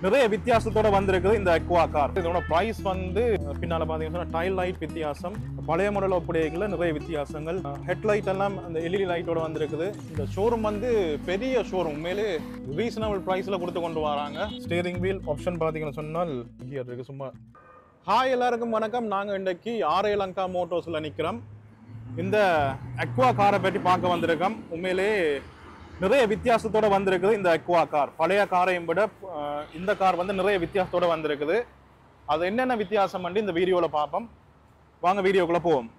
நிறைய வித்தியாசத்தோட வந்திருக்குது இந்த அக்வா கார். இதோட பிரைஸ் வந்து பின்னால பாத்தீங்கன்னா டைல் லைட் வித்தியாசம், பழைய மாடல் ஒப்படைகள்ல நிறைய வித்தியாசங்கள். ஹெட்லைட் எல்லாம் அந்த எல்இடி லைட்டோட வந்திருக்குது. இந்த ஷோரூம் வந்து பெரிய ஷோரூம், உண்மையிலே ரீசனபிள் பிரைஸ்ல கொடுத்து கொண்டு வராங்க. ஸ்டீரிங் வீல் ஆப்ஷன் பாத்தீங்கன்னு சொன்னால் கியர் இருக்கு சும்மா. ஹாய் எல்லாருக்கும் வணக்கம். நாங்க இன்றைக்கு ஆர்ஏ லங்கா மோட்டோர்ஸ்ல நிக்கிறோம். இந்த அக்வா காரை பற்றி பார்க்க வந்திருக்கோம். உண்மையிலே நிறைய வித்தியாசத்தோட வந்திருக்குது இந்த அக்வா கார். பழைய காரையும் விட இந்த கார் வந்து நிறைய வித்தியாசத்தோட வந்திருக்குது. அது என்னென்ன வித்தியாசம் இந்த வீடியோல பார்ப்போம். வாங்க வீடியோக்குள்ள போவோம்.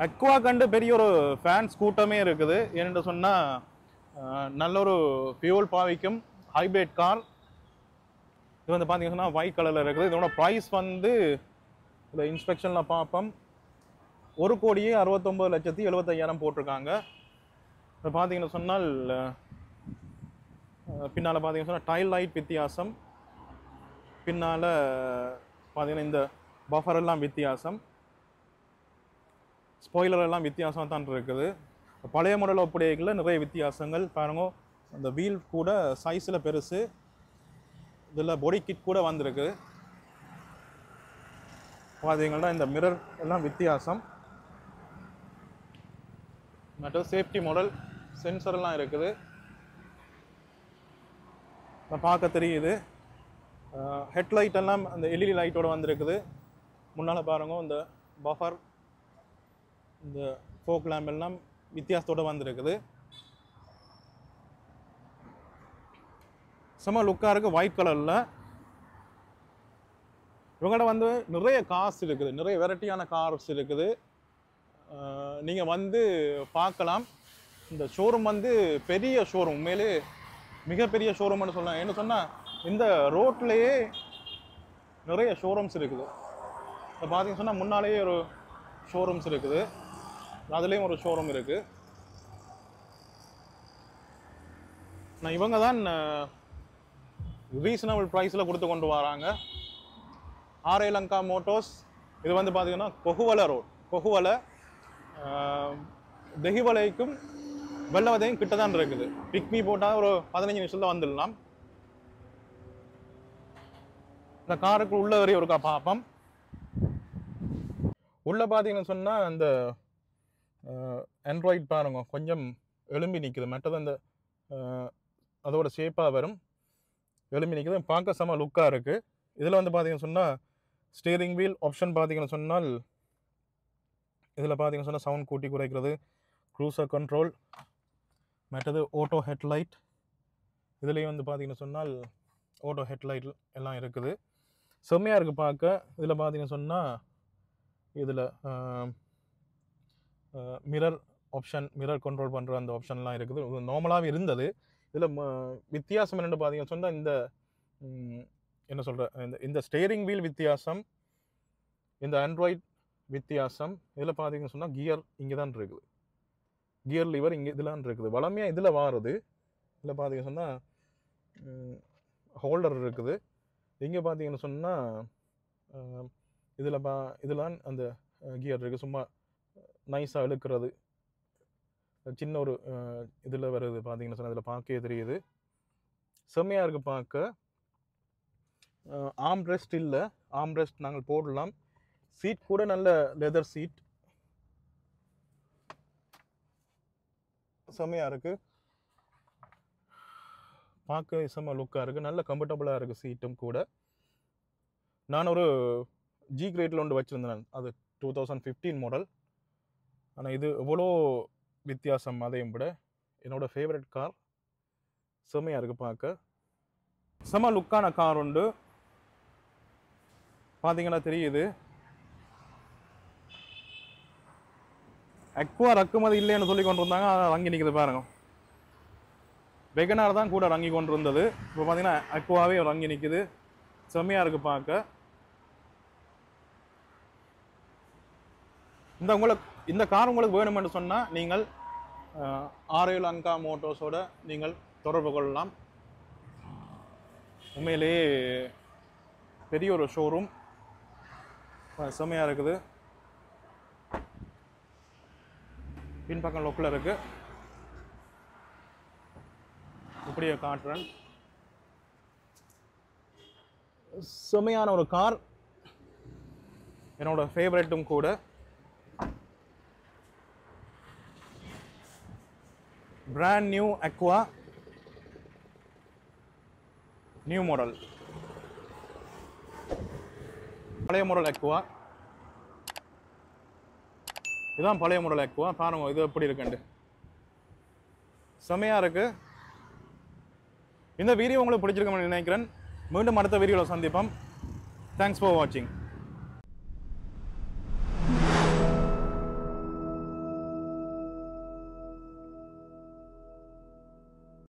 அக்வா கண்டு பெரிய ஒரு ஃபேன்ஸ் கூட்டமே இருக்குது. ஏன்னு சொன்னால் நல்ல ஒரு ஃபியூல் பாவிக்கும் ஹைபிரிட் கார். இது வந்து பார்த்தீங்கன்னா ஒயிட் கலரில் இருக்குது. இதோட ப்ரைஸ் வந்து இந்த இன்ஸ்பெக்ஷனில் பார்ப்போம் 1,69,75,000 போட்டிருக்காங்க. இப்போ பார்த்தீங்கன்னு சொன்னால் பின்னால் பார்த்தீங்கன்னு சொன்னால் டைல் லைட் வித்தியாசம், பின்னால் பார்த்தீங்கன்னா இந்த பஃபர் எல்லாம் வித்தியாசம், ஸ்பாயிலர் எல்லாம் வித்தியாசமாக தான் இருக்குது. பழைய மாடல் ஒப்படைகளில் நிறைய வித்தியாசங்கள் பாருங்க. அந்த வீல் கூட சைஸில் பெருசு, இதில் பாடி கிட் கூட வந்திருக்கு. பார்த்தீங்கன்னா இந்த மிரர் எல்லாம் வித்தியாசம். மற்றும் சேஃப்டி மாடல் சென்சர் எல்லாம் இருக்குது, பார்க்க தெரியுது. ஹெட்லைட் எல்லாம் அந்த எல்இடி லைட்டோட வந்திருக்குது. முன்னால் பாருங்க இந்த பஃபர், இந்த ஃபோக் லேம்ப் எல்லாம் வித்தியாசத்தோட வந்திருக்குது. செம லுக்காக இருக்குது ஒயிட் கலரில். இவங்கள்ட்ட வந்து நிறைய கார்ஸ் இருக்குது, நிறைய வெரைட்டியான கார்ஸ் இருக்குது. நீங்கள் வந்து பார்க்கலாம். இந்த ஷோரூம் வந்து பெரிய ஷோரூம், உண்மையிலே மிகப்பெரிய ஷோரூம்னு சொல்லலாம். என்ன சொன்னால் இந்த ரோட்லேயே நிறைய ஷோரூம்ஸ் இருக்குது. இப்போ பார்த்தீங்கன்னு சொன்னால் முன்னாலேயே ஒரு ஷோரூம்ஸ் இருக்குது, அதுலேயும் ஒரு ஷோரூம் இருக்குது. நான் இவங்க தான் ரீசனபிள் ப்ரைஸில் கொடுத்து கொண்டு வராங்க. RA Lanka Motors. இது வந்து பார்த்தீங்கன்னா கொகுவலை ரோட், கொகுவலை தெஹிவலைக்கும் வெள்ளவதையும் கிட்ட தான் இருக்குது. பிக்மி போட்டால் ஒரு 15 நிமிஷத்தில் வந்துடலாம். இந்த காருக்கு உள்ள வரையும் ஒருக்கா பார்ப்போம். உள்ளே பார்த்தீங்கன்னு சொன்னால் அந்த ஆண்ட்ராய்ட் பாருங்க கொஞ்சம் எலும்பி நிற்குது. மற்றது அந்த அதோட ஷேப்பாக வரும், எலும்பி நிற்குது. பார்க்க செம லுக்காக இருக்குது. இதில் வந்து பார்த்தீங்கன்னு சொன்னால் ஸ்டீரிங் வீல் ஆப்ஷன் பார்த்தீங்கன்னு சொன்னால் இதில் பார்த்தீங்கன்னு சொன்னால் சவுண்ட் கூட்டி குறைக்கிறது, க்ரூசர் கண்ட்ரோல், மற்றது ஆட்டோ ஹெட்லைட். இதுலேயும் வந்து பார்த்தீங்கன்னு சொன்னால் ஆட்டோ ஹெட்லைட் எல்லாம் இருக்குது. செம்மையாக இருக்குது பார்க்க. இதில் பார்த்தீங்கன்னு சொன்னால் இதில் மிரர் ஆப்ஷன், மிரர் கண்ட்ரோல் பண்ணுற அந்த ஆப்ஷன்லாம் இருக்குது. நார்மலாகவே இருந்தது. இதில் வித்தியாசம் என்னென்னு பார்த்தீங்கன்னு சொன்னால் இந்த என்ன சொல்கிற இந்த ஸ்டேரிங் வீல் வித்தியாசம், இந்த ஆண்ட்ராய்ட் வித்தியாசம். இதில் பார்த்தீங்கன்னு சொன்னால் கியர் இங்கே தான் இருக்குது, கியர் லிவர் இங்கே இதெல்லாம் இருக்குது. வளமையாக இதில் வாருது. இதில் பார்த்தீங்கன்னு சொன்னால் ஹோல்டர் இருக்குது. இங்கே பார்த்தீங்கன்னு சொன்னால் இதெல்லாம் அந்த கியர் இருக்குது. சும்மா நைஸாக இழுக்கிறது, சின்ன ஒரு இதில் வருது. பார்த்தீங்கன்னு சொன்னால் இதில் பார்க்கவே தெரியுது. செம்மையாக இருக்குது பார்க்க. ஆர்ம் ரெஸ்ட் இல்லை, ஆர்ம் ரெஸ்ட் நாங்கள் போடலாம். சீட் கூட நல்ல லெதர் சீட், செம்மையாக இருக்குது. பார்க்க செம்ம லுக்காக இருக்குது, நல்ல கம்ஃபர்டபுளாக இருக்குது சீட்டும் கூட. நான் ஒரு ஜி கிரேட்டில் ஒன்று வச்சுருந்தேன், அது 2015 மாடல். ஆனால் இது எவ்வளோ வித்தியாசம் அதையும் விட. என்னோடய ஃபேவரட் கார், செம்மையாக இருக்குது பார்க்க. செம லுக்கான கார் உண்டு, பார்த்தீங்கன்னா தெரியுது. அக்வா இறக்குமதி இல்லைன்னு சொல்லி கொண்டு இருந்தாங்க, அதை ரங்கி நிற்குது பாருங்க. வெகனார் தான் கூட ரங்கி கொண்டு இருந்தது, இப்போ பார்த்தீங்கன்னா அக்வாவே ரங்கி நிற்குது. செம்மையாக இருக்குது பார்க்க. இந்த கார் உங்களுக்கு வேணுமென்று சொன்னால் நீங்கள் ஆர்எல் மோட்டோஸோட நீங்கள் தொடர்பு கொள்ளலாம். உண்மையிலேயே பெரிய ஒரு ஷோரூம், செம்மையாக இருக்குது. பின்பக்கம் லொக்கில் இருக்கு, இப்படியே காட்டுறேன். செம்மையான ஒரு கார், என்னோட ஃபேவரட்டும் கூட. Brand new Aqua, new model. பழைய மாடல் அக்வா இதுதான், பழைய மாடல் அக்வா. பாருங்க இது எப்படி இருக்குண்டு, செமையாக இருக்கு. இந்த வீடியோ உங்களுக்கு பிடிச்சிருக்கும்னு நினைக்கிறேன். மீண்டும் அடுத்த வீடியோவில் சந்திப்போம். தேங்க்ஸ் ஃபார் வாட்சிங்.